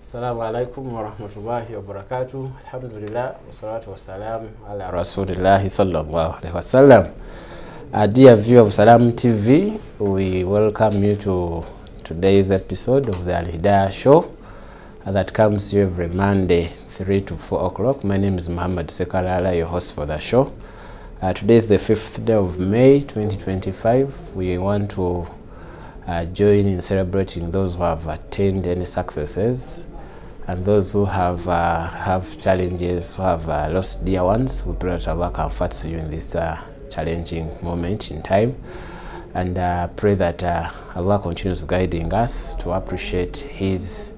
Assalamu alaikum wa rahmatullahi wa barakatuh. Alhamdulillah wa salatu wa salam ala rasulillahi sallallahu alaihi wasallam. Dear viewer of Salam TV, we welcome you to today's episode of the Alhidaayah show that comes to you every Monday 3 to 4 o'clock. My name is Muhammad Sekalala, your host for the show. Today is the 5th day of May 2025. We want to join in celebrating those who have attained any successes and those who have challenges, who have lost dear ones. We pray that Allah comforts you in this challenging moment in time, and pray that Allah continues guiding us to appreciate His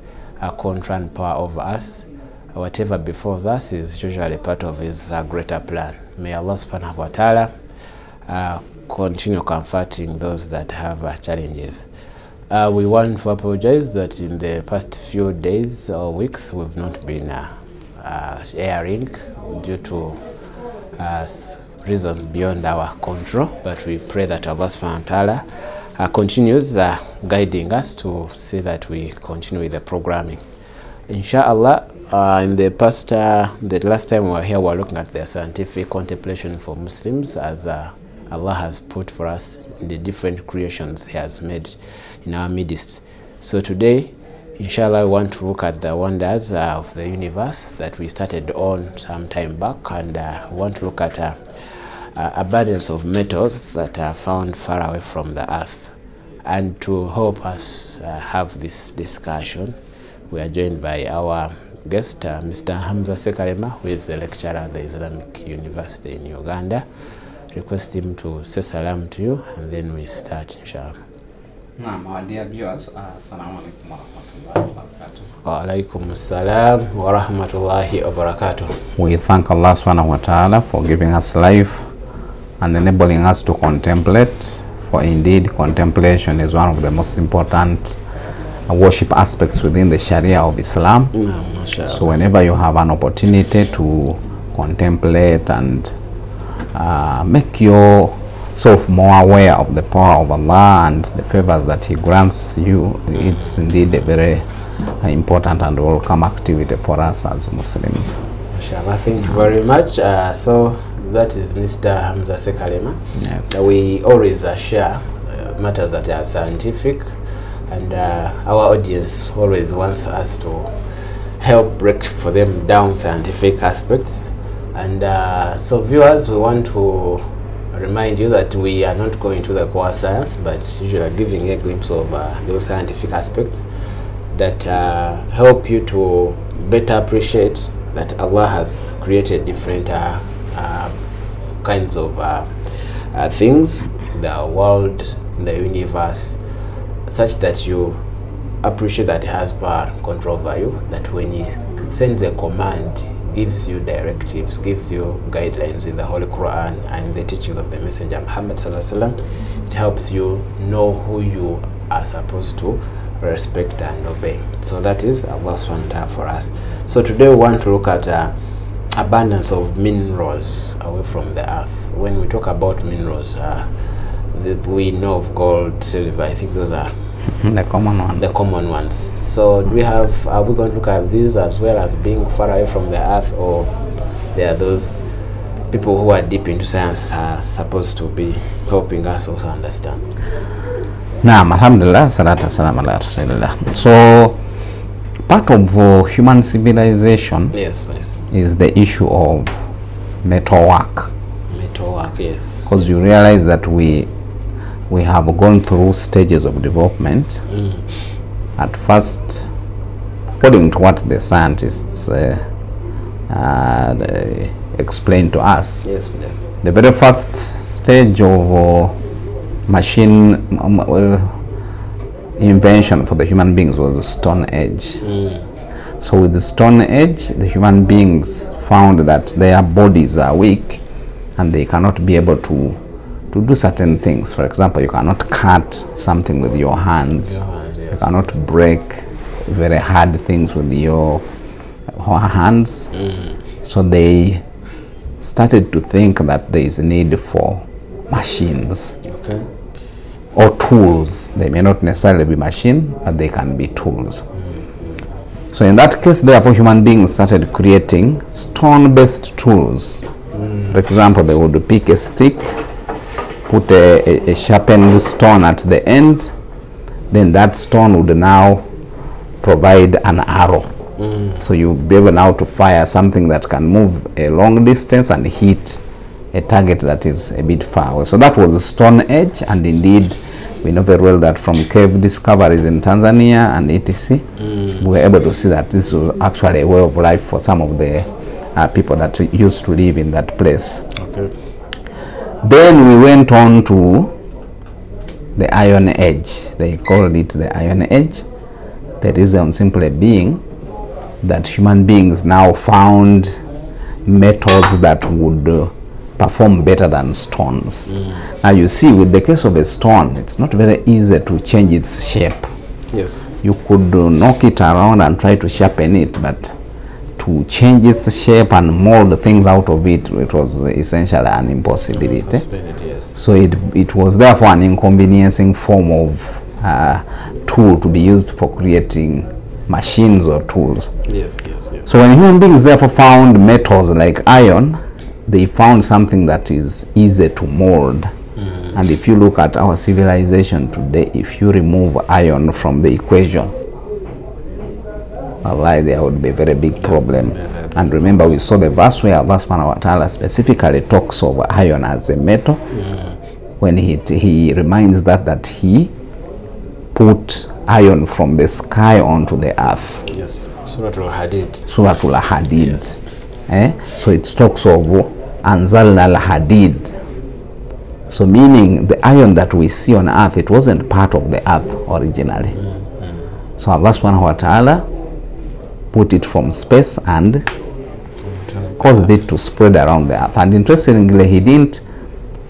control and power over us. Whatever befalls us is usually part of His greater plan. May Allah subhanahu wa ta'ala continue comforting those that have challenges. We want to apologize that in the past few days or weeks we've not been airing due to reasons beyond our control, but we pray that Allah subhanahu wa ta'ala continues guiding us to see that we continue with the programming. Inshallah, in the past, the last time we were here, we were looking at the scientific contemplation for Muslims as Allah has put for us in the different creations He has made in our midst. So today, inshallah, we want to look at the wonders of the universe that we started on some time back, and we want to look at abundance of metals that are found far away from the earth. And to help us have this discussion, we are joined by our guest, Mr. Hamza Sekalema, who is a lecturer at the Islamic University in Uganda. Request him to say salam to you, and then we start, inshallah. Our dear viewers, assalamu alaikum wa rahmatullahi wa barakatuh. Wa alaikum assalam wa rahmatullahi wa barakatuh. We thank Allah subhanahu wa ta'ala for giving us life and enabling us to contemplate, for indeed contemplation is one of the most important worship aspects within the Sharia of Islam. So whenever you have an opportunity to contemplate and make yourself more aware of the power of Allah and the favors that He grants you, it's indeed a very important and welcome activity for us as Muslims. Inshallah, thank you very much. So that is Mr. Hamza Sekalema. Yes. We always share matters that are scientific, and our audience always wants us to help break for them down scientific aspects. And so viewers, we want to remind you that we are not going to the core science, but usually giving a glimpse of those scientific aspects that help you to better appreciate that Allah has created different kinds of things, the world, the universe, such that you appreciate that He has power and control over you, that when He sends a command, gives you directives, gives you guidelines in the Holy Quran and the teachings of the Messenger Muhammad sallallahu alaihi wasallam, it helps you know who you are supposed to respect and obey. So that is Allah subhanahu wa ta'ala for us. So today we want to look at abundance of minerals away from the earth. When we talk about minerals, we know of gold, silver. I think those are the common ones. The common ones. So do we have, are we going to look at these as well as being far away from the earth, or there are those people who are deep into science are supposed to be helping us also understand? Naam, alhamdulillah, salatu salam ala rasulillah. So part of human civilization, yes, please, is the issue of metalwork. Metalwork, yes. Because you realize that we have gone through stages of development. At first, according to what the scientists explained to us, yes, please, the very first stage of machine invention for the human beings was the Stone Age. So with the Stone Age, the human beings found that their bodies are weak and they cannot be able to do certain things. For example, you cannot cut something with your hands. Yes. You cannot break very hard things with your hands. So they started to think that there is a need for machines, okay, or tools. They may not necessarily be machine, but they can be tools. So in that case, therefore, human beings started creating stone-based tools. For example, they would pick a stick, put a sharpened stone at the end, then that stone would now provide an arrow. So you'll be able now to fire something that can move a long distance and hit a target that is a bit far away. So that was the Stone Age, and indeed we know very well that from cave discoveries in Tanzania and etc. We were able to see that this was actually a way of life for some of the people that used to live in that place. Okay. Then we went on to the Iron Age. They called it the Iron Age. The reason simply being that human beings now found metals that would perform better than stones. Now you see, with the case of a stone, it's not very easy to change its shape. Yes. You could knock it around and try to sharpen it, but to change its shape and mold things out of it, it was essentially an impossibility. Yes. So it was therefore an inconveniencing form of tool to be used for creating machines or tools. Yes, yes, yes. So when human beings therefore found metals like iron, they found something that is easy to mold. And if you look at our civilization today, if you remove iron from the equation, wallahi, there would be a very big problem. And remember, we saw the verse where Allah subhanahu wa ta'ala specifically talks of iron as a metal, when he reminds that he put iron from the sky onto the earth. Yes. Surah Al-Hadid. Surah Al-Hadid. Yes. So it talks of Anzalna al-Hadid. So meaning the iron that we see on earth, it wasn't part of the earth originally. So Allah subhanahu wa ta'ala put it from space and caused it to spread around the earth. And interestingly, he didn't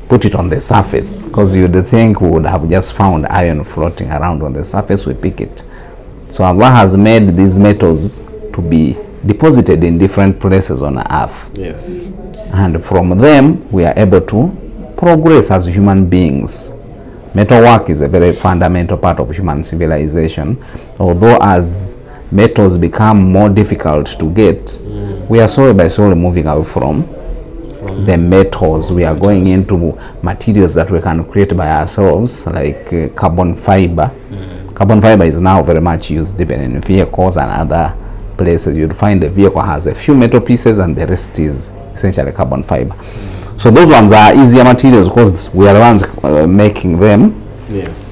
put it on the surface, because you'd think we would have just found iron floating around on the surface, we pick it. So Allah has made these metals to be deposited in different places on earth. Yes. And from them we are able to progress as human beings. Metalwork is a very fundamental part of human civilization. Although as metals become more difficult to get, we are slowly by slowly moving away from the metals. We are going into materials that we can create by ourselves, like carbon fiber. Carbon fiber is now very much used even in vehicles and other places. You'd find the vehicle has a few metal pieces and the rest is essentially carbon fiber. So those ones are easier materials because we are the ones making them. Yes.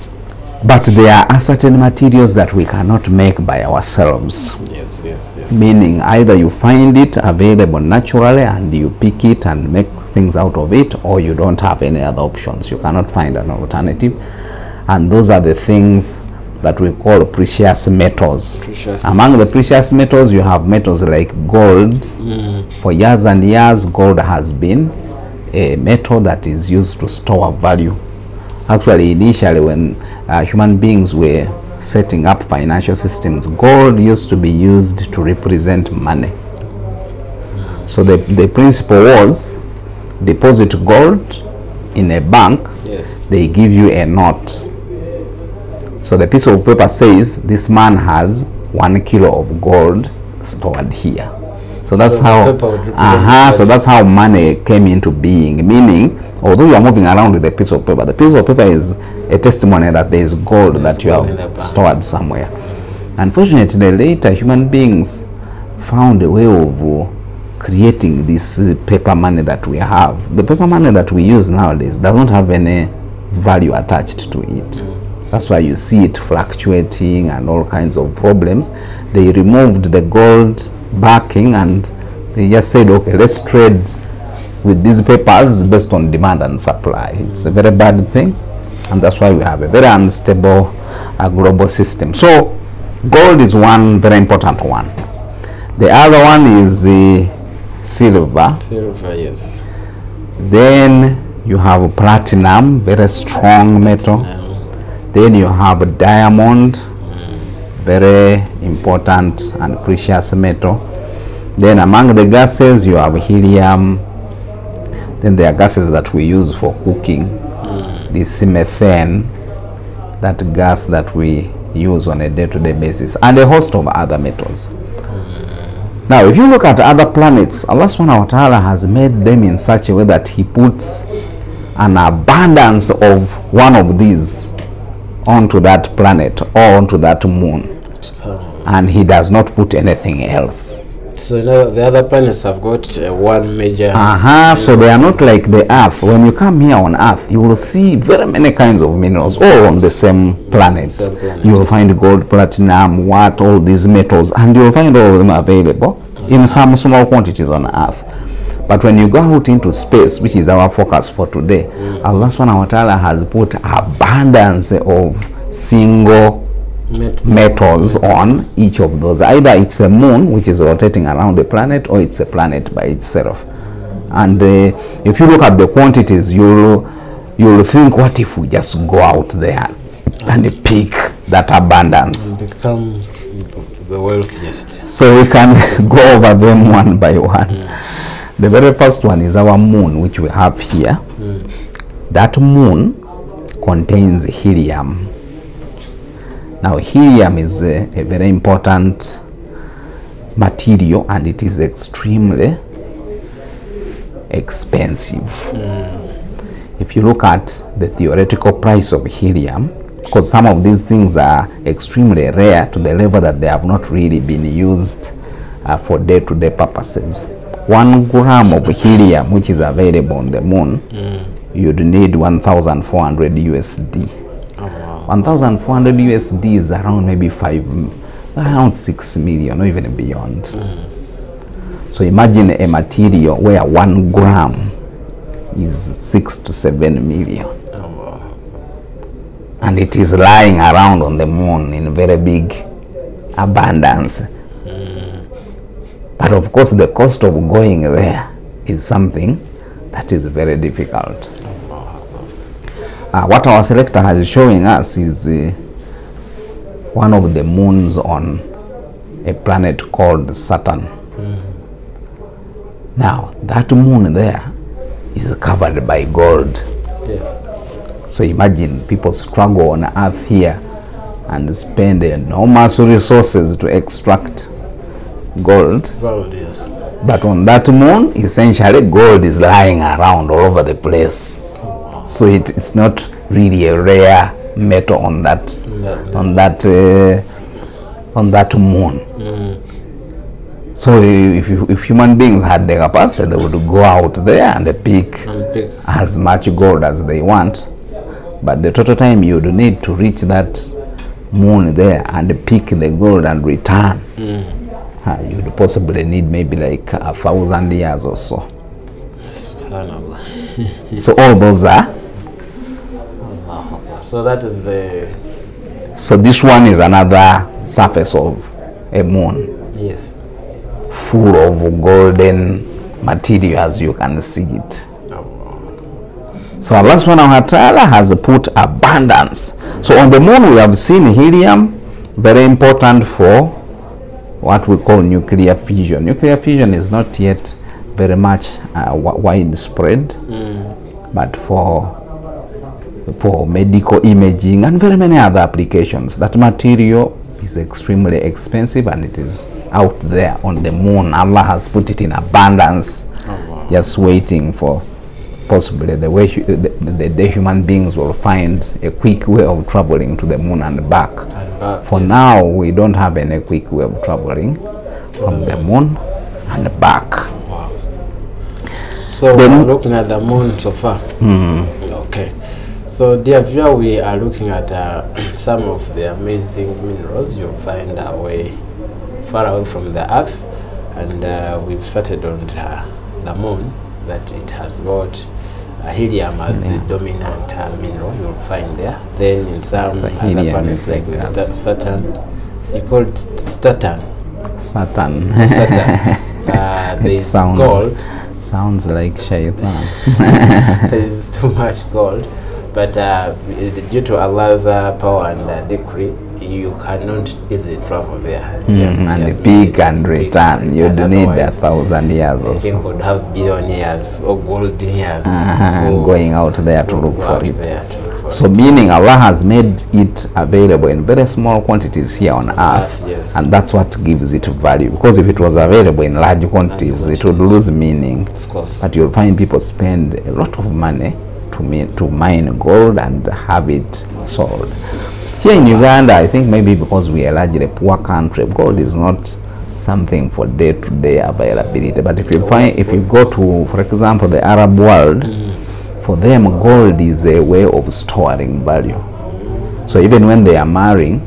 But there are certain materials that we cannot make by ourselves. Yes, yes, yes. Meaning either you find it available naturally and you pick it and make things out of it, or you don't have any other options. You cannot find an alternative. And those are the things that we call precious metals. Among the precious metals, you have metals like gold. For years and years, gold has been a metal that is used to store value. Actually, initially when human beings were setting up financial systems, gold used to be used to represent money. So the principle was deposit gold in a bank. Yes. They give you a note. So the piece of paper says this man has 1 kilo of gold stored here. So that's so that's how money came into being. Meaning, although you are moving around with a piece of paper, the piece of paper is a testimony that there is gold that you have stored somewhere. Unfortunately, later human beings found a way of creating this paper money that we have. The paper money that we use nowadays does not have any value attached to it. That's why you see it fluctuating and all kinds of problems. They removed the gold backing and they just said, okay, let's trade with these papers based on demand and supply. It's a very bad thing, and that's why we have a very unstable global system. So gold is one very important one. The other one is the silver. Silver, yes. Then you have platinum, very strong metal. Then you have diamond, very important and precious metal. Then among the gases you have helium. Then there are gases that we use for cooking. This methane, that gas that we use on a day-to-day basis, and a host of other metals. Now, if you look at other planets, Allah subhanahu wa ta'ala has made them in such a way that He puts an abundance of one of these onto that planet or onto that moon, and He does not put anything else. So now the other planets have got one major. So they are not like the Earth. When you come here on Earth, you will see very many kinds of minerals all on the same planet. You will find gold, platinum, all these metals, and you will find all of them available in some small quantities on Earth. But when you go out into space, which is our focus for today, Allah subhanahu wa ta'ala has put abundance of single metals on each of those. Either it's a moon which is rotating around the planet, or it's a planet by itself. And if you look at the quantities, you'll think, what if we just go out there and pick that abundance and become the wealthiest? So we can go over them one by one. The very first one is our moon, which we have here. That moon contains helium. Now, helium is a very important material, and it is extremely expensive. If you look at the theoretical price of helium, because some of these things are extremely rare to the level that they have not really been used for day-to-day purposes. 1 gram of helium, which is available on the moon, you'd need 1,400 USD. 1,400 USD is around maybe around 6 million or even beyond. So imagine a material where 1 gram is 6 to 7 million. And it is lying around on the moon in very big abundance. But of course, the cost of going there is something that is very difficult. What our selector is showing us is one of the moons on a planet called Saturn. Now, that moon there is covered by gold. Yes. So imagine people struggle on Earth here and spend enormous resources to extract gold. Gold, yes. But on that moon, essentially gold is lying around all over the place. So it's not really a rare metal on that moon. So if human beings had the capacity, they would go out there and pick as much gold as they want. But the total time you would need to reach that moon there and pick the gold and return, you would possibly need maybe like 1,000 years or so. So all those are. So that is the. So this one is another surface of a moon. Yes. Full of golden material, as you can see it. So Allah subhanahu wa ta'ala has put abundance. So on the moon we have seen helium, very important for what we call nuclear fission. Nuclear fission is not yet very much widespread, but for medical imaging and very many other applications, that material is extremely expensive, and it is out there on the moon. Allah has put it in abundance, just waiting for possibly the way the human beings will find a quick way of traveling to the moon and back. For now, we don't have any quick way of traveling from the moon and back. Wow. So we're looking at the moon so far. Okay. So dear viewer, we are looking at some of the amazing minerals you'll find far away from the earth, and we've started on the moon, that it has got helium as the dominant mineral you'll find there. Then in some other planets like Saturn, you call it Saturn. Saturn. There's gold. Sounds like shaitan. There's too much gold. But due to Allah's power and decree, you cannot easily travel there. And peak and return. You'd need 1,000 years or so. You could have billion years or golden years going out there to look for it. So meaning Allah has made it available in very small quantities here on earth, yes. and that's what gives it value. Because if it was available in large quantities, it would lose meaning. Of course. But you'll find people spend a lot of money to mine gold and have it sold. Here in Uganda, I think maybe because we are largely a poor country, gold is not something for day-to-day availability. But if you go to, for example, the Arab world, for them gold is a way of storing value. So even when they are marrying,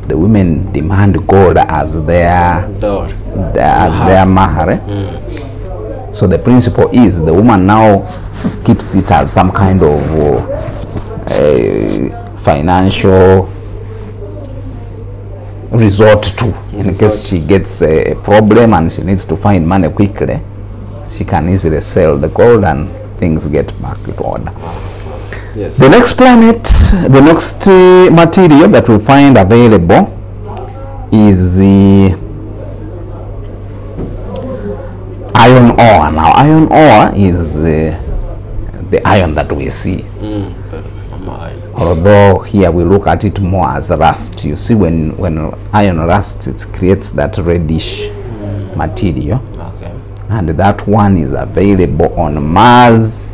the women demand gold as their mahar. So the principle is the woman now keeps it as some kind of financial resort to, in case she gets a problem and she needs to find money quickly, she can easily sell the gold and things get back to order. Yes. The next planet, the next material that we find available is the iron ore. Now iron ore is the iron that we see. Although here we look at it more as rust. You see, when iron rusts, it creates that reddish material. Okay. And that one is available on Mars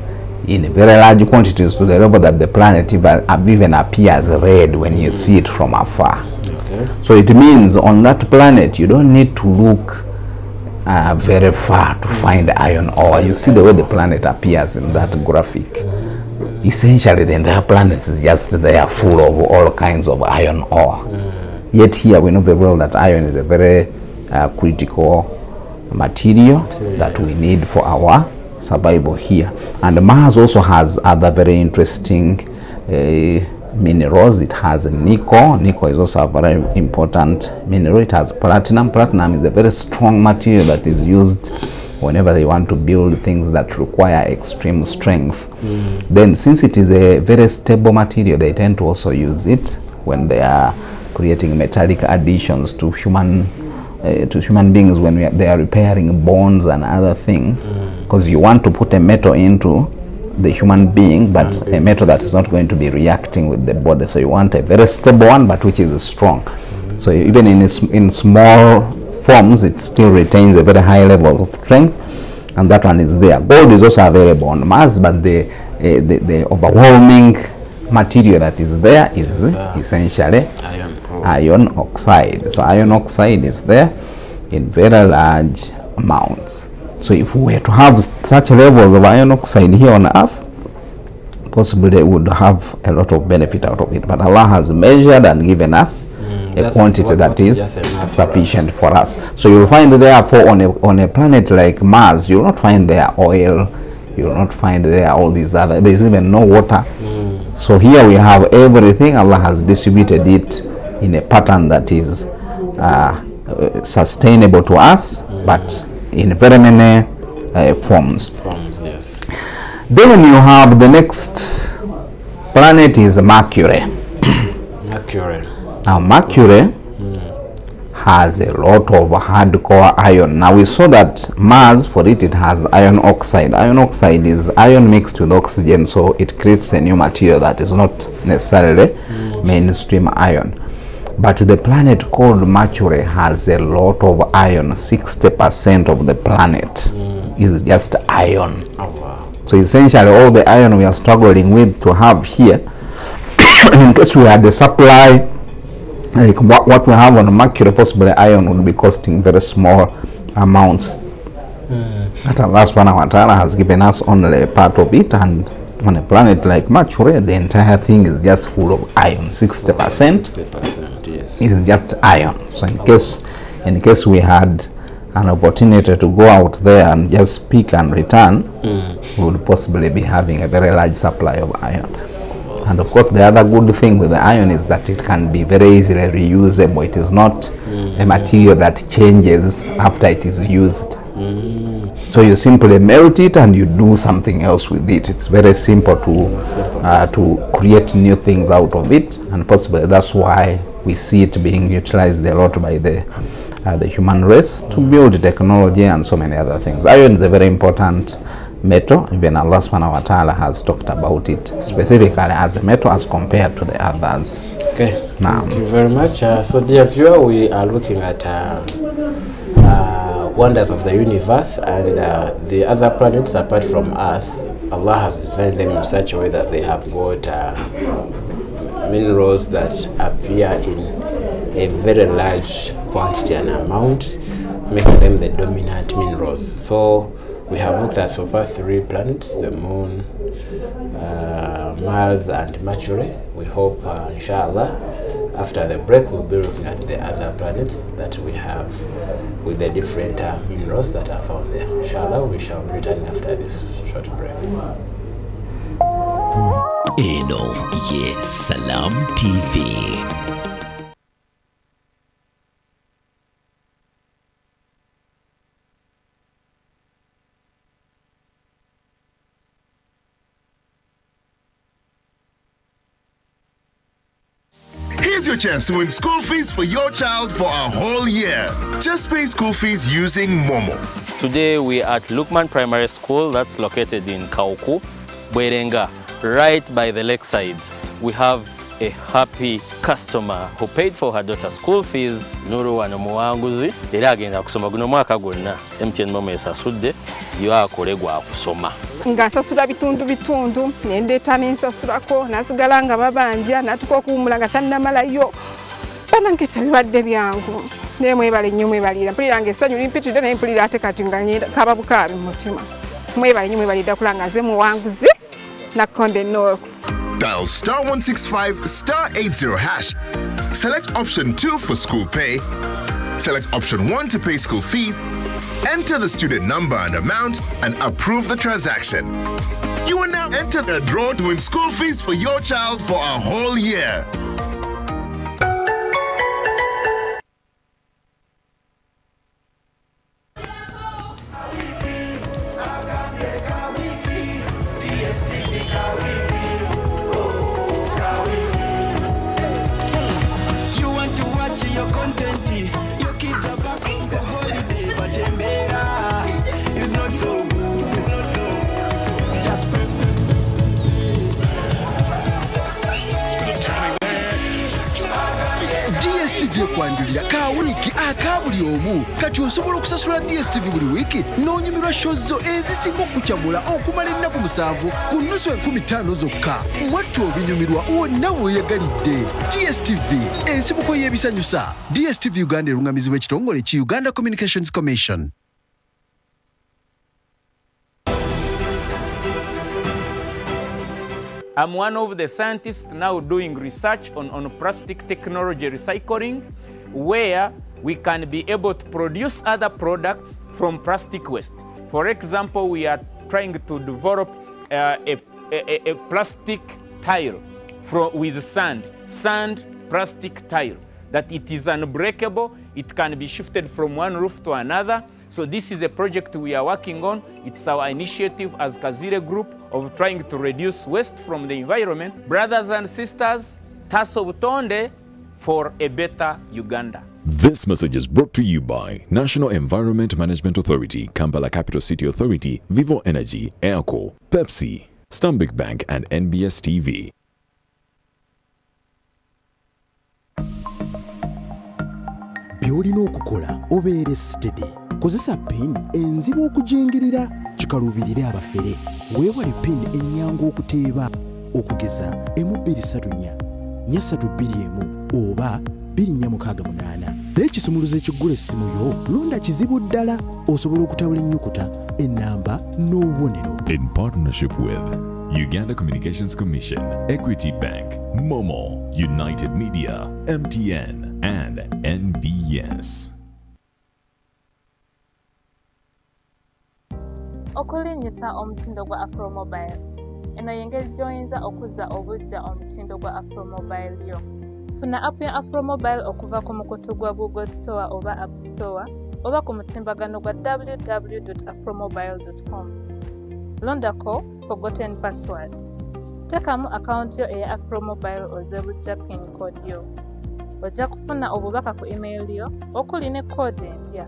in very large quantities, to the level that the planet even appears red when you see it from afar. Okay. So it means on that planet you don't need to look very far to find iron ore. You see the way the planet appears in that graphic. Essentially the entire planet is just there, full of all kinds of iron ore. Yet here we know very well that iron is a very critical material that we need for our survival here. And Mars also has other very interesting minerals. It has nickel. Nickel is also a very important mineral. It has platinum. Platinum is a very strong material that is used whenever they want to build things that require extreme strength. Then since it is a very stable material, they tend to also use it when they are creating metallic additions to human beings, when they are repairing bones and other things, because you want to put a metal into the human being, but a metal that is not going to be reacting with the body. So you want a very stable one, but which is strong. So even in small forms, it still retains a very high level of strength, and that one is there. Gold is also available on Mars, but the overwhelming material that is there is essentially iron oxide. So iron oxide is there in very large amounts. So if we were to have such levels of iron oxide here on Earth, possibly we would have a lot of benefit out of it. But Allah has measured and given us a quantity that is sufficient for us. So you'll find therefore on a planet like Mars, you will not find there oil, you will not find there all these other, there's even no water. So here we have everything. Allah has distributed it in a pattern that is sustainable to us, but in very many forms. Yes. Then you have the next planet is Mercury. Mercury. Now Mercury has a lot of hardcore iron. Now we saw that Mars, for it has iron oxide. Iron oxide is iron mixed with oxygen, so it creates a new material that is not necessarily mainstream iron. But the planet called Mercury has a lot of iron. 60% of the planet is just iron. Oh, wow. So essentially all the iron we are struggling with to have here, in case we had the supply like what we have on Mercury, possibly iron would be costing very small amounts. But Allah subhanahu wa ta'ala has given us only a part of it, and on a planet like Mercury, the entire thing is just full of iron. 60% yes. is just iron. So in case we had an opportunity to go out there and just pick and return, we would possibly be having a very large supply of iron. And of course the other good thing with the iron is that it can be very easily reusable. It is not a material that changes after it is used. So you simply melt it and you do something else with it. It's very simple to create new things out of it, and possibly that's why we see it being utilized a lot by the human race to build technology and so many other things. Iron is a very important metal. Even Allah subhanahu wa ta'ala has talked about it specifically as a metal as compared to the others. Okay, thank you very much. So dear viewer, we are looking at wonders of the universe and the other planets apart from Earth. Allah has designed them in such a way that they have got minerals that appear in a very large quantity and amount, making them the dominant minerals. So we have looked at so far 3 planets, the Moon, Mars and Mercury. We hope inshallah after the break we'll be looking at the other planets that we have with the different minerals that are found there. Inshallah we shall return after this short break. Eno ye Salam TV. Here's your chance to win school fees for your child for a whole year. Just pay school fees using Momo. Today we are at Lukman Primary School that's located in Kauku, Bwerenga, right by the lakeside. We have a happy customer who paid for her daughter's school fees. Nuru wanomuwanguzi era agenda kusoma guno mwaka gwonna MTN Momo esasudde yo akolegwa akusoma. Ngasasula bitundu nendeta nensasulako nasigala nga babanja natuka okuwumula nga tannamalayo bananketa bibadde byangu nemwebale nnyo mwebalira mpulira nga essanyu limpitidde naye mpulira ate kati nga kaba bukaabi mu mutima mwebale nnyo mwebalira kula nga ze muwanguzi nakonde nnooku. Dial *165 *80 hash. Select option 2 for school pay. Select option 1 to pay school fees. Enter the student number and amount and approve the transaction. You will now enter the draw to win school fees for your child for a whole year. You want to watch your content, your kids are back home for holiday, but it's not so good. Just DSTV ekwanjulira ka wiiki akabuli omu kati osobola okusasula DSTV buli wiiki n'onyumirwa show zo ezisinga okukyamula okumala ennaku 7 ku nnusu 15 zokka. Mwattu obinyumirwa wonna weeyagalidde. DSTV ensibuko y'ebisanyusa. DSTV Uganda erungamizibwa ekitongole ki Uganda Communications Commission. I'm one of the scientists now doing research on plastic technology recycling, where we can be able to produce other products from plastic waste. For example, we are trying to develop a plastic tile with sand plastic tile, that it is unbreakable, it can be shifted from one roof to another. So this is a project we are working on. It's our initiative as Kazire Group of trying to reduce waste from the environment. Brothers and sisters, taso butonde for a better Uganda. This message is brought to you by National Environment Management Authority, Kampala Capital City Authority, Vivo Energy, Airco, Pepsi, Stanbic Bank and NBS TV. Byolina okukola obeere steady. Kozesa pin enzibu okujingirira kikalubirire abafere. Weewale pin ennyangu okuteeba okugeza M234 421 oba 2468. N'ekisumuluzo ekiggula essimu yo londa kizibu ddala osobola okutabula ennyukuta ennamba n'obubonero. In partnership with Uganda Communications Commission, Equity Bank, Momo, United Media, MTN and NBS. Okulinyisa omutindo gwa Afro Mobile. Eno yengeri gy'oyinza okuzza obuggya omutindo gwa Afro Mobile yo. Funa app ya Afro Mobile okuva ku mukutu gwa Google Store oba App Store oba ku mutimbagano gwa www.afromobile.com. Londako forgotten password. Tekamu account yo eya Afro Mobile oze buggya pin code yo. Ojja kufuna obubaka ku email yo okuli ne code empya.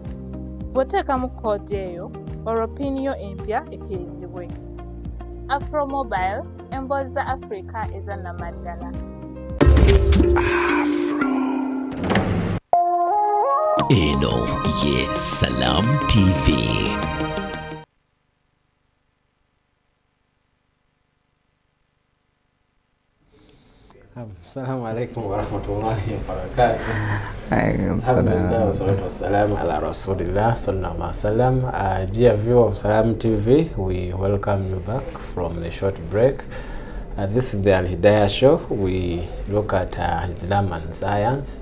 Bw'oteekamu code eyo olwo pini yo empya ekkirizibwe. Afromobile, emboozi za Africa eza nnamaddala. Eno ye Salam TV. Assalamu alaikum wa rahmatullahi wa barakatuh. Alhamdulillah wa salatu wa salam ala rasulillah sallallahu alaihi wasallam. Dear viewer of Salam TV, we welcome you back from the short break. This is the Alhidaayah show. We look at Islam and science,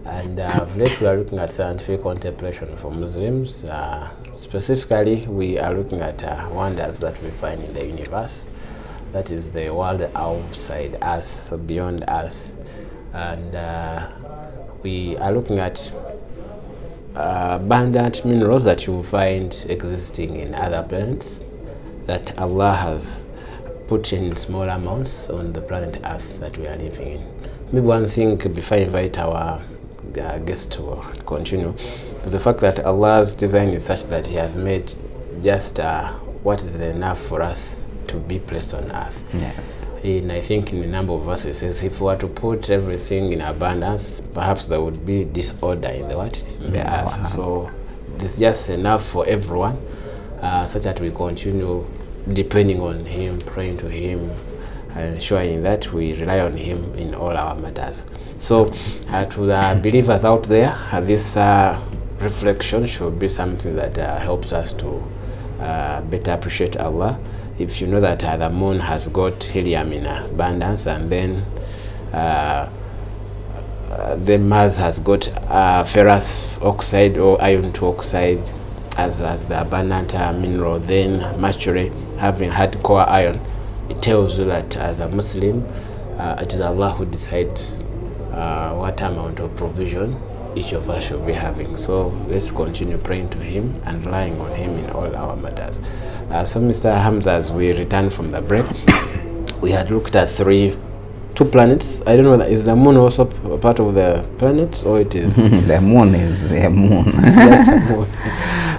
and of late we are looking at scientific contemplation for Muslims. Specifically, we are looking at wonders that we find in the universe. That is the world outside us, beyond us, and we are looking at abundant minerals that you will find existing in other planets that Allah has put in small amounts on the planet Earth that we are living in. Maybe one thing before I invite our guest to continue is the fact that Allah's design is such that He has made just what is enough for us to be placed on earth. Yes. And I think in a number of verses it says if we were to put everything in abundance, perhaps there would be disorder in the what? In the earth. Wow. So there's just enough for everyone, such that we continue depending on Him, praying to Him, and showing that we rely on Him in all our matters. So to the believers out there, this reflection should be something that helps us to better appreciate Allah. If you know that the moon has got helium in abundance, and then Mars has got ferrous oxide or iron oxide as the abundant mineral, then Mercury having had core iron, it tells you that as a Muslim, it is Allah who decides what amount of provision each of us should be having. So let's continue praying to Him and relying on Him in all our matters. So Mr. Hamza, as we return from the break, we had looked at two planets. I don't know, is the moon also part of the planets, or it is? The moon is a moon. It's just a moon.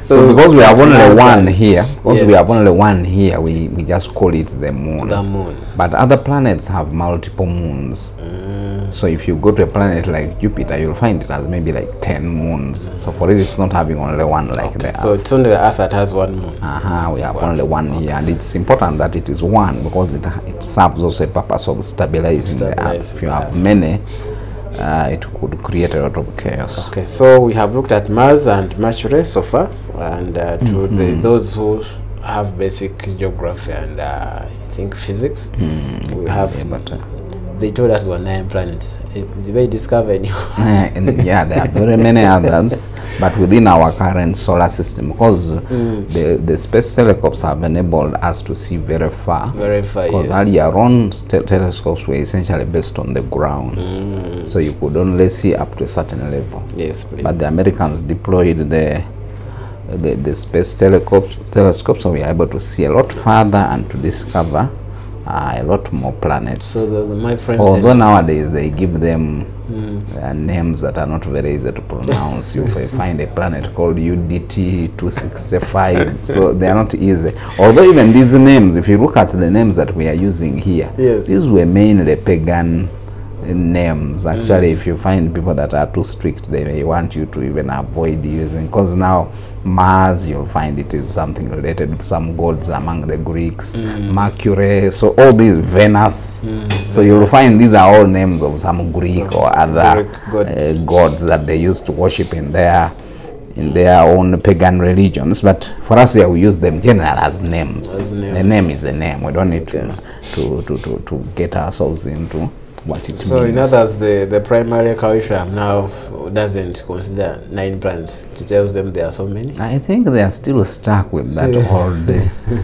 So because we have only one here, yes, we have only one here, we just call it the moon. The moon. But other planets have multiple moons. So if you go to a planet like Jupiter, you'll find it has maybe like 10 moons. So for it, it's not having only one like the Earth. So it's only the Earth that has one moon. We have only one here, and it's important that it is one because it serves also a purpose of stabilizing the Earth. If you have many, it could create a lot of chaos. Okay, so we have looked at Mars and Mercury so far, and those who have basic geography and I think physics, we have. They told us there were 9 planets. Did they discover any? Yeah, there are very many others, but within our current solar system, because the space telescopes have enabled us to see very far. Very far, because yes. earlier on, telescopes were essentially based on the ground, so you could only see up to a certain level. Yes, please. But the Americans deployed the space telescopes, so we are able to see a lot further and to discover a lot more planets. So my friends, although nowadays they give them names that are not very easy to pronounce. You find a planet called UDT 265, so they are not easy. Although even these names, if you look at the names that we are using here, yes, these were mainly pagan names. Actually, if you find people that are too strict, they may want you to even avoid using, because now Mars, you'll find it is something related to some gods among the Greeks. Mercury, so all these, Venus, so you'll find these are all names of some Greek or other gods that they used to worship in their own pagan religions. But for us here, we use them generally as names. A name is a name. We don't need to get ourselves into what it means. So in others, the primary curriculum now doesn't consider 9 planets. It tells them there are so many. I think they are still stuck with that old,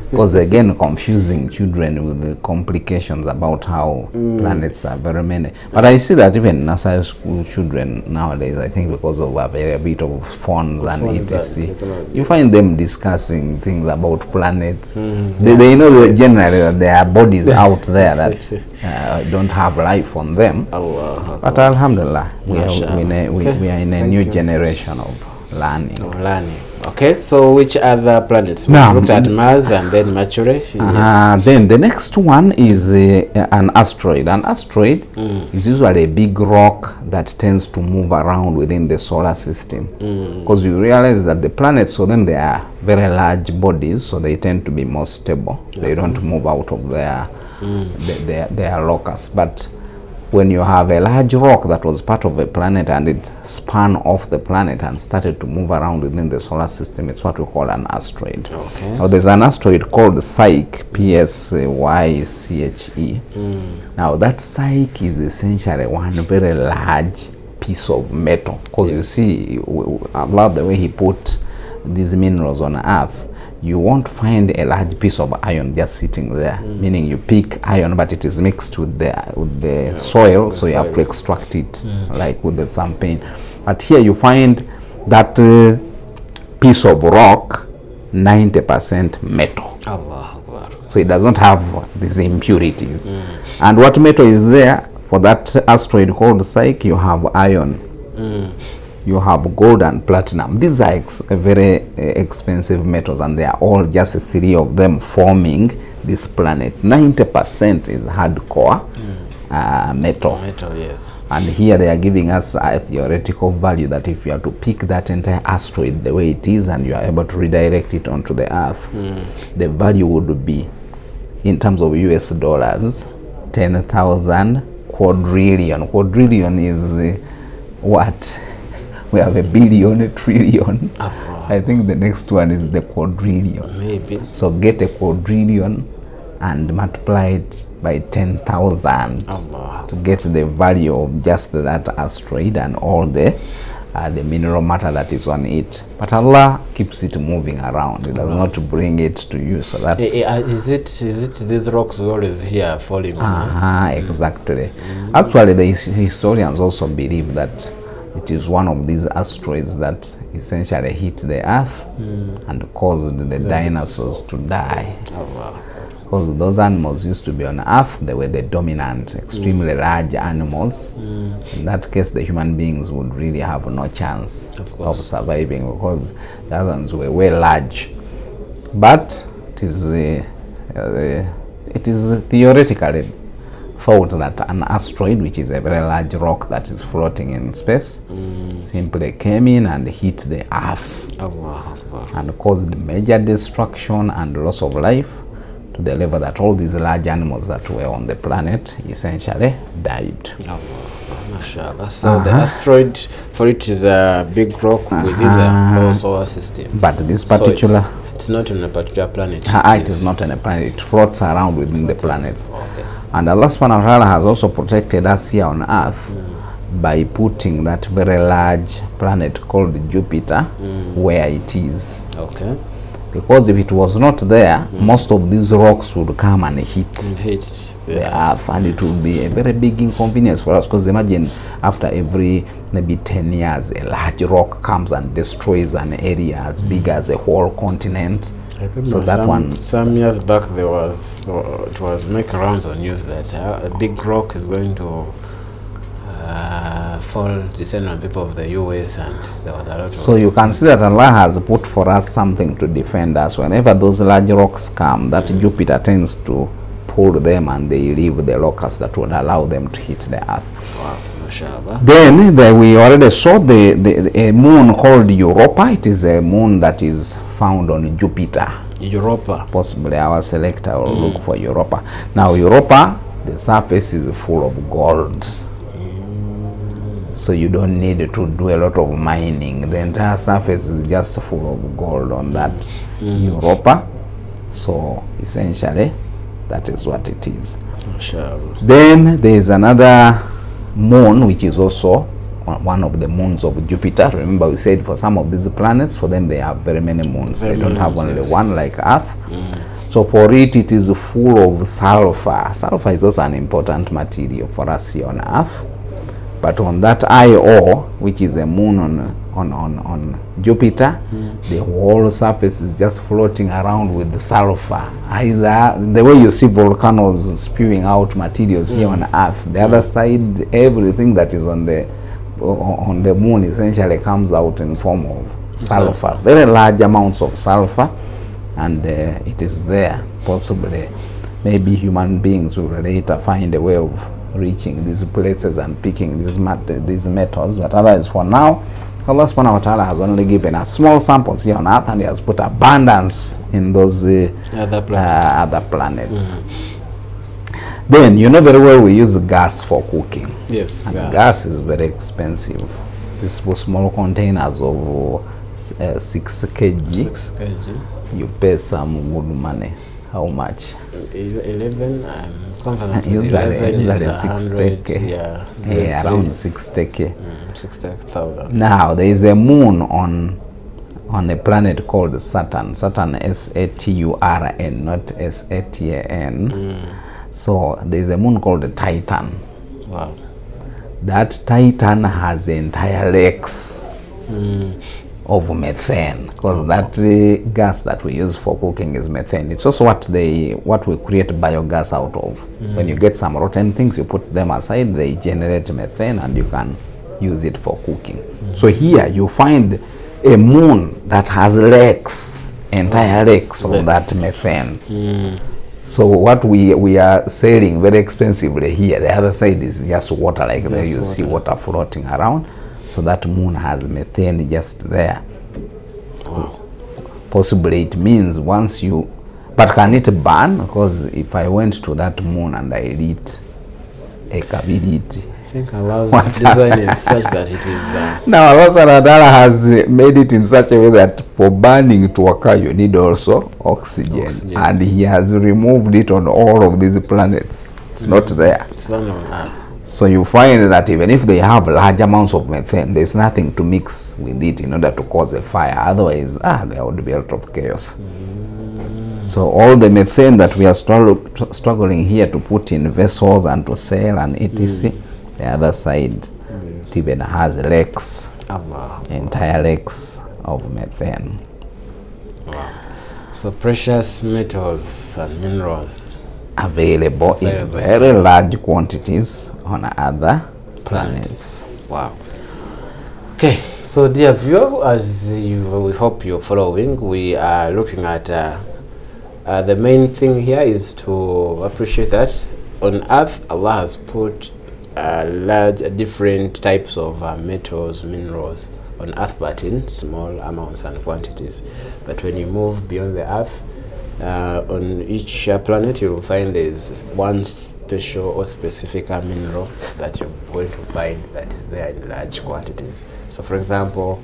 because again, confusing children with the complications about how planets are very many. But I see that even nursery school children nowadays, I think because of a bit of phones and etc., you find them discussing things about planets. They know generally that there are bodies out there that don't have life on them. But alhamdulillah, we are in a new generation of learning. Okay, so which other planets? We looked at Mars and then Mercury. Yes. Then the next one is an asteroid. An asteroid is usually a big rock that tends to move around within the solar system. Because you realize that the planets, for them, they are very large bodies, so they tend to be more stable. They don't move out of their locus. But when you have a large rock that was part of a planet and it spun off the planet and started to move around within the solar system, it's what we call an asteroid. Okay. Now there's an asteroid called Psyche, Psyche. Now that Psyche is essentially one very large piece of metal, because you see, I love the way he put these minerals on Earth. You won't find a large piece of iron just sitting there, meaning you pick iron, but it is mixed with the soil, so you have to extract it, like with the champagne. But here you find that piece of rock, 90% metal. So it does not have these impurities. And what metal is there? For that asteroid called Psyche, you have iron. You have gold and platinum. These are very expensive metals, and there are all just 3 of them forming this planet. 90% is hardcore metal. Yes. And here they are giving us a theoretical value that if you have to pick that entire asteroid the way it is and you are able to redirect it onto the Earth, the value would be, in terms of US dollars, 10,000 quadrillion. Quadrillion is what? We have a billion, a trillion. I think the next one is the quadrillion. Maybe. So get a quadrillion and multiply it by 10,000 to get the value of just that asteroid and all the mineral matter that is on it. But Allah keeps it moving around. It does not bring it to you. So that is it these rocks always here falling? Exactly. Actually, the historians also believe that it is one of these asteroids that essentially hit the Earth and caused the dinosaurs to die. Because those animals used to be on Earth, they were the dominant, extremely large animals. In that case, the human beings would really have no chance of surviving, because the others were way large. But it is theoretically thought that an asteroid, which is a very large rock that is floating in space, simply came in and hit the Earth and caused major destruction and loss of life, to the level that all these large animals that were on the planet essentially died. So the asteroid, for it, is a big rock within the whole solar system. But this particular... So it's not on a particular planet. It is not on a planet. It floats around within the planets. And Allah subhanahu wa ta'ala has also protected us here on Earth by putting that very large planet called Jupiter where it is. Because if it was not there, most of these rocks would come and hit the Earth, and it would be a very big inconvenience for us. Because imagine, after every maybe 10 years, a large rock comes and destroys an area as big as a whole continent. So that some years back, it was make rounds on news that a big rock is going to fall, descend on people of the US, and there was a lot of... So you can see that Allah has put for us something to defend us. Whenever those large rocks come, that Jupiter tends to pull them and they leave the locus that would allow them to hit the Earth. Then we already saw a moon called Europa. It is a moon that is found on Jupiter. Europa. Possibly our selector will look for Europa. Now Europa, the surface is full of gold. So you don't need to do a lot of mining. The entire surface is just full of gold on that Europa. So essentially, that is what it is. Then there is another moon, which is also one of the moons of Jupiter. Remember, we said for some of these planets, for them they have very many moons. They don't have only one like Earth. So for it, it is full of sulfur. Sulfur is also an important material for us here on Earth. But on that Io, which is a moon on Jupiter, the whole surface is just floating around with the sulfur. Either the way you see volcanoes spewing out materials here on Earth, the other side, everything that is on the moon essentially comes out in form of sulfur, very large amounts of sulfur, and it is there. Possibly, maybe human beings will later find a way of reaching these places and picking these metals, but otherwise for now, Allah subhanahu wa ta'ala has only given us small samples here on Earth, and he has put abundance in those other planets. Then, you know very well we use gas for cooking. Yes, and gas is very expensive. These small containers of 6 kg. 6 kg. You pay some good money. How much? 11. I'm confident. Usually 60K. Yeah, around 60K. 60,000. Now there is a moon on a planet called Saturn. Saturn, S-A-T-U-R-N, not S-A-T-A-N. So there is a moon called Titan. Wow. That Titan has entire lakes of methane, because that gas that we use for cooking is methane. It's also what we create biogas out of. When you get some rotten things, you put them aside, they generate methane, and you can use it for cooking. So here you find a moon that has lakes, entire lakes of that methane. So what we are selling very expensively here, the other side is just water, like there you see water floating around. So that moon has methane just there. Wow. Possibly it means once you, but can it burn? Because if I went to that moon and I lit a kabiriti, I think Allah's design is such that it is. Now Allah subhanahu wa ta'ala has made it in such a way that for burning to occur you need also oxygen. And he has removed it on all of these planets. It's not there. It's not on Earth. So you find that even if they have large amounts of methane, there's nothing to mix with it in order to cause a fire. Otherwise, there would be a lot of chaos. So all the methane that we are struggling here to put in vessels and to sell and etc., the other side, it even has lakes, entire lakes of methane. Wow. So precious metals and minerals available in very large quantities on other planets. Wow. Okay, so dear viewer, as we hope you're following, we are looking at the main thing here is to appreciate that on Earth Allah has put large different types of metals, minerals on Earth, but in small amounts and quantities. But when you move beyond the Earth, on each planet you will find there's one special or specific mineral that you're going to find that is there in large quantities. So for example,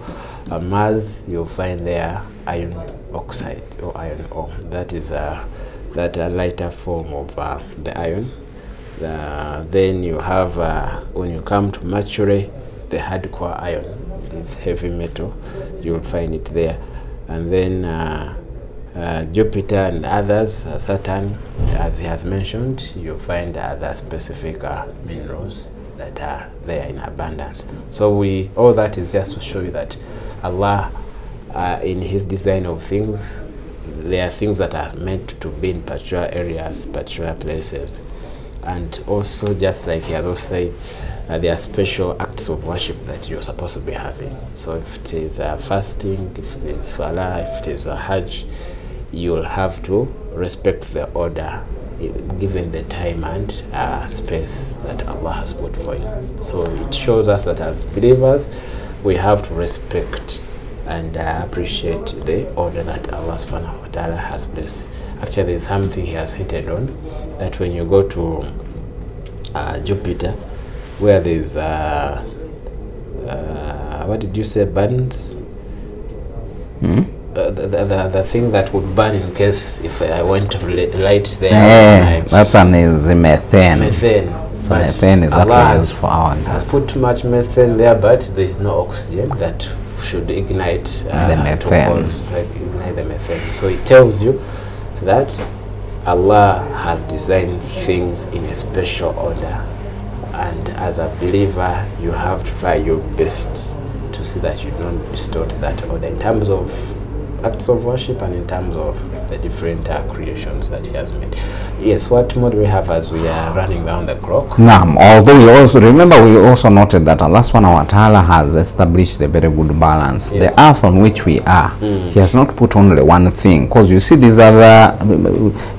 on Mars you'll find there iron oxide or iron ore. That is that lighter form of the iron. Then you have when you come to Mercury, the hardcore iron, this heavy metal, you'll find it there. And then Jupiter and others, Saturn, as he has mentioned, you'll find other specific minerals that are there in abundance. So all that is just to show you that Allah, in his design of things, there are things that are meant to be in particular areas, particular places. And also, just like he has also said, there are special acts of worship that you're supposed to be having. So if it is fasting, if it is salah, if it is a hajj, you'll have to respect the order given the time and space that Allah has put for you. So it shows us that as believers, we have to respect and appreciate the order that Allah subhanahu wa ta'ala has placed. Actually, there's something he has hinted on, that when you go to Jupiter, where there's what did you say, burns? The thing that would burn in case if I went to light there. That one is methane. Methane. So methane is what we use for our gas. Has put too much methane there, but there is no oxygen that should ignite the methane. Ignite the methane. So it tells you that Allah has designed things in a special order, and as a believer you have to try your best to see that you don't distort that order in terms of acts of worship and in terms of the different creations that he has made. Yes, what more do we have as we are running down the clock? Although we also remember, we also noted that Allah subhanahu wa ta'ala has established a very good balance. Yes. The earth on which we are, he has not put only one thing, because you see these other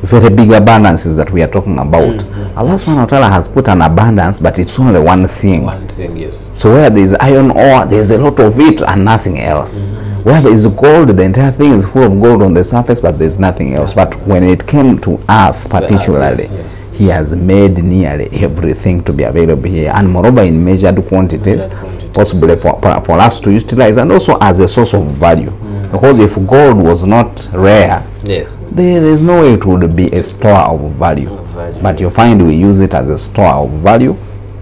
very big abundances that we are talking about. Allah subhanahu wa ta'ala has put an abundance, but it's only one thing. One thing, yes. So where there is iron ore, there is a lot of it and nothing else. Where there is gold, the entire thing is full of gold on the surface, but there's nothing else. But when it came to earth particularly, he has made nearly everything to be available here, and moreover in measured quantities, possibly for us to utilize, and also as a source of value. Because if gold was not rare, there is no way it would be a store of value. But you find we use it as a store of value.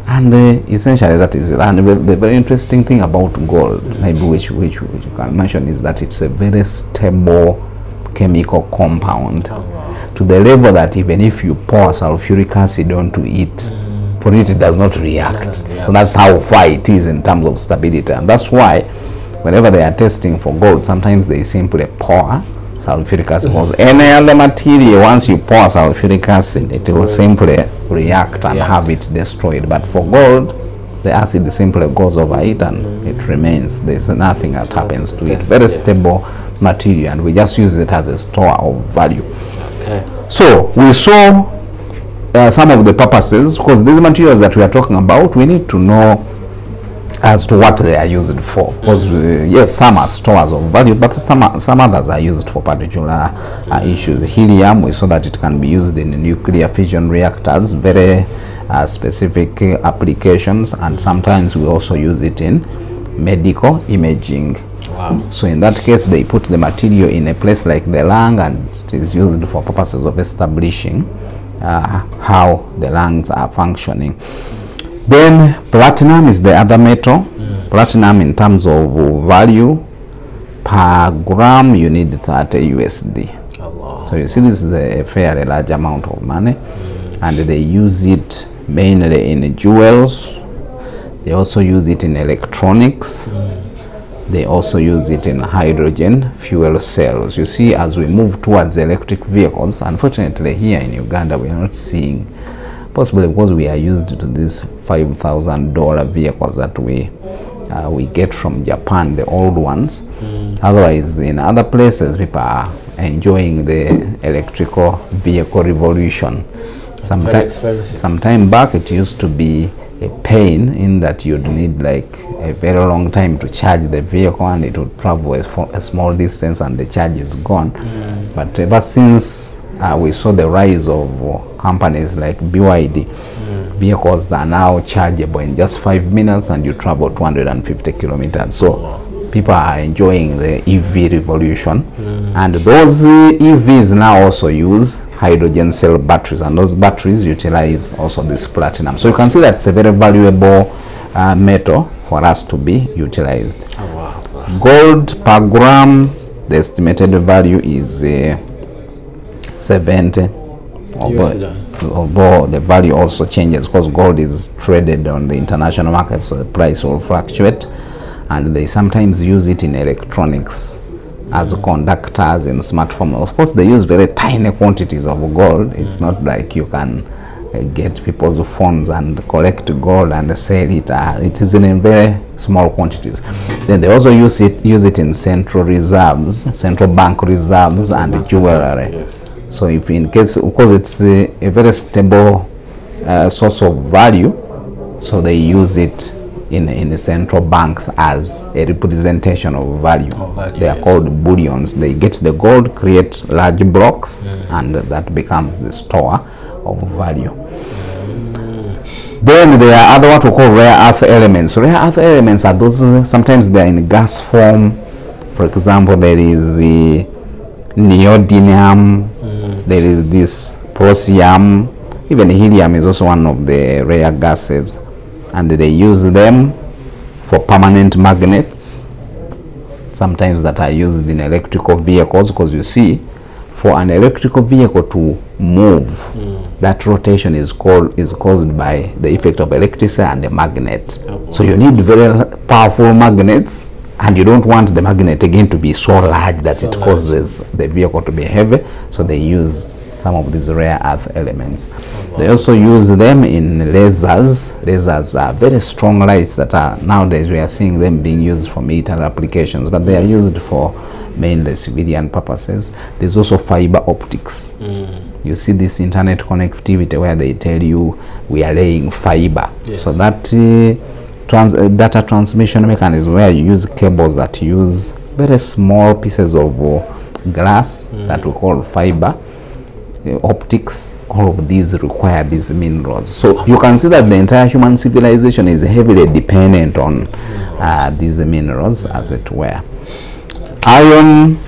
And essentially that is it. And the very interesting thing about gold, maybe which you can mention, is that it's a very stable chemical compound, to the level that even if you pour sulfuric acid onto it, for it does not react. So that's how far it is in terms of stability. And that's why whenever they are testing for gold, sometimes they simply pour sulfuric acid, because any other material, once you pour sulfuric acid, it will simply react and have it destroyed. But for gold, the acid simply goes over it and it remains. There's nothing that happens to it. Very stable material, and we just use it as a store of value. So we saw some of the purposes, because these materials that we are talking about, we need to know as to what they are used for. Because yes, some are stores of value, but some others are used for particular issues. Helium, we saw that it can be used in nuclear fission reactors, very specific applications, and sometimes we also use it in medical imaging. So in that case, they put the material in a place like the lung, and it is used for purposes of establishing how the lungs are functioning. Then platinum is the other metal. Platinum, in terms of value, per gram you need 30 USD. So you see, this is a fairly large amount of money, and they use it mainly in jewels. They also use it in electronics. They also use it in hydrogen fuel cells. You see, as we move towards electric vehicles, unfortunately here in Uganda we are not seeing, possibly because we are used to these $5,000 vehicles that we get from Japan, the old ones. Otherwise, in other places, people are enjoying the electrical vehicle revolution. Some time back, it used to be a pain in that you'd need like a very long time to charge the vehicle, and it would travel a small distance and the charge is gone. But ever since we saw the rise of companies like BYD, vehicles that are now chargeable in just 5 minutes and you travel 250 kilometers. So people are enjoying the EV revolution, and those EVs now also use hydrogen cell batteries, and those batteries utilize also this platinum. So you can see that it's a very valuable metal for us to be utilized. Gold per gram, the estimated value is 70, although the value also changes because gold is traded on the international market, so the price will fluctuate. And they sometimes use it in electronics as conductors in smartphones. Of course, they use very tiny quantities of gold. It's not like you can get people's phones and collect gold and sell it. It is in very small quantities. Then they also use it in central reserves, central bank reserves, and jewelry. So if in case, because it's a very stable source of value, so they use it in the central banks as a representation of value. They are called bullions. They get the gold, create large blocks, and that becomes the store of value. Then there are other what we call rare earth elements. Rare earth elements are those, sometimes they are in gas form. For example, there is the neodymium, there is this prosium, even helium is also one of the rare gases, and they use them for permanent magnets, sometimes that are used in electrical vehicles, because you see, for an electrical vehicle to move, that rotation is caused by the effect of electricity and the magnet. So you need very powerful magnets and you don't want the magnet again to be so large that it causes the vehicle to be heavy, so they use some of these rare earth elements. They also use them in lasers. Lasers are very strong lights that are nowadays we are seeing them being used for military applications, but they are used for mainly civilian purposes. There's also fiber optics. You see this internet connectivity where they tell you we are laying fiber. So that data transmission mechanism where you use cables that use very small pieces of glass that we call fiber optics. All of these require these minerals. So you can see that the entire human civilization is heavily dependent on these minerals, as it were. Iron,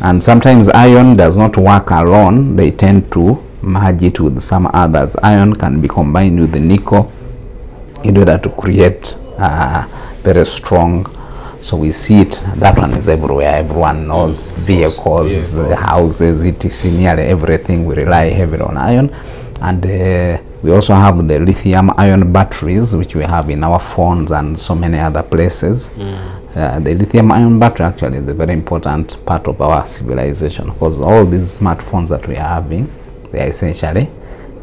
and sometimes iron does not work alone. They tend to merge it with some others. Iron can be combined with the nickel in order to create very strong. So we see it, that one is everywhere. Everyone knows vehicles, houses, etc. Nearly everything we rely heavily on iron. And we also have the lithium ion batteries, which we have in our phones and so many other places. The lithium ion battery actually is a very important part of our civilization, because all these smartphones that we are having, they are essentially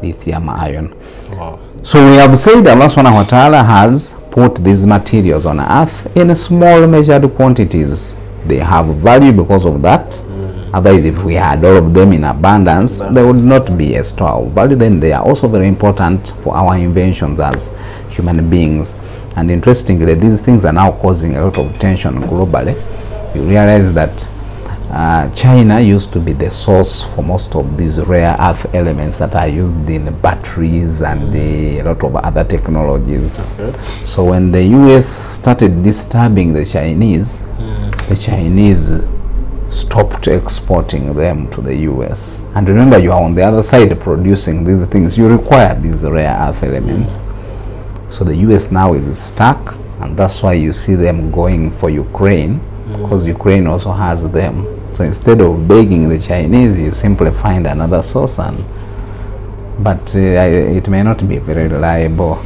lithium ion. So we have said Allah subhanahu wa ta'ala has put these materials on earth in small measured quantities. They have value because of that. Otherwise, if we had all of them in abundance, they would not be a store of value. Then they are also very important for our inventions as human beings. And interestingly, these things are now causing a lot of tension globally. You realize that China used to be the source for most of these rare earth elements that are used in batteries and a lot of other technologies. So when the US started disturbing the Chinese stopped exporting them to the US. And remember, you are on the other side producing these things. You require these rare earth elements. So the US now is stuck, and that's why you see them going for Ukraine, because Ukraine also has them. So instead of begging the Chinese, you simply find another source, but it may not be a very reliable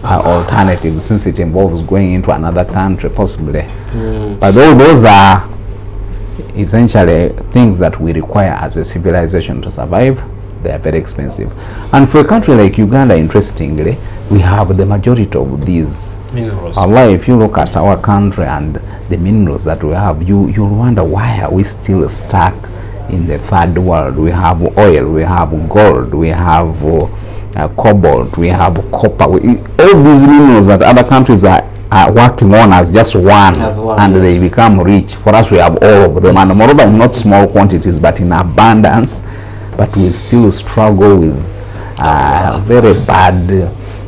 alternative, since it involves going into another country possibly. But all those are essentially things that we require as a civilization to survive. They are very expensive. And for a country like Uganda, interestingly, we have the majority of these minerals. Allah, if you look at our country and the minerals that we have, you'll wonder, why are we still stuck in the third world? We have oil, we have gold, we have cobalt, we have copper. All these minerals that other countries are working on as just one, and they become rich. For us, we have all of them, and moreover in not small quantities but in abundance. But we still struggle with very bad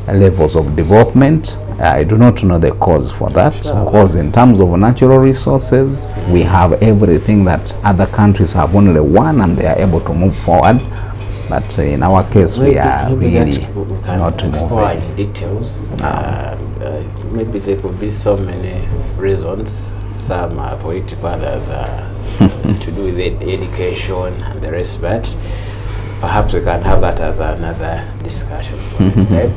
levels of development. I do not know the cause for that, because in terms of natural resources, we have everything that other countries have only one, and they are able to move forward. But in our case, we are really not moving. In details. Maybe there could be so many reasons. Some are political, others are to do with education and the rest, but perhaps we can have that as another discussion for next time.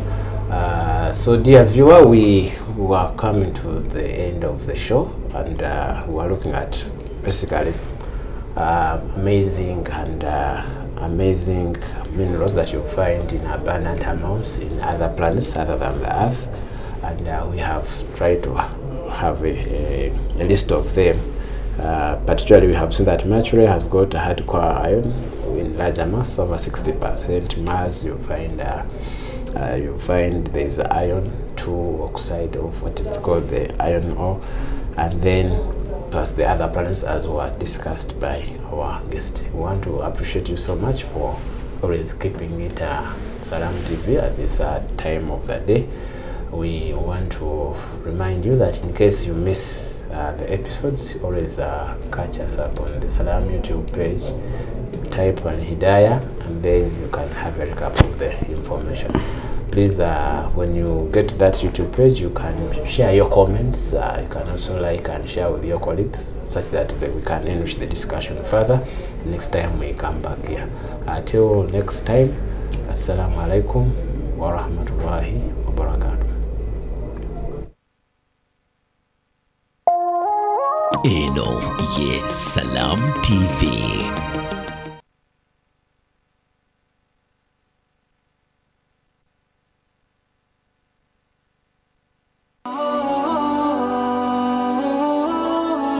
So dear viewer, we are coming to the end of the show, and we are looking at basically amazing minerals that you find in abundant amounts in other planets other than the Earth, and we have tried to have a list of them. Particularly, we have seen that Mercury has got a hardcore iron in large amounts, over 60%. Mars, you find there is iron 2 oxide of what is called the iron ore, and then plus the other planets as were discussed by our guest. We want to appreciate you so much for always keeping it Salam TV at this time of the day. We want to remind you that in case you miss the episodes, always catch us up on the Salam YouTube page. Type Alhidaayah, and then you can have a recap of the information. Please, when you get to that YouTube page, you can share your comments. You can also like and share with your colleagues, such that we can enrich the discussion further next time we come back here. Till next time, Assalamu alaikum wa rahmatullahi wa barakatuh. Eno ye Salam TV.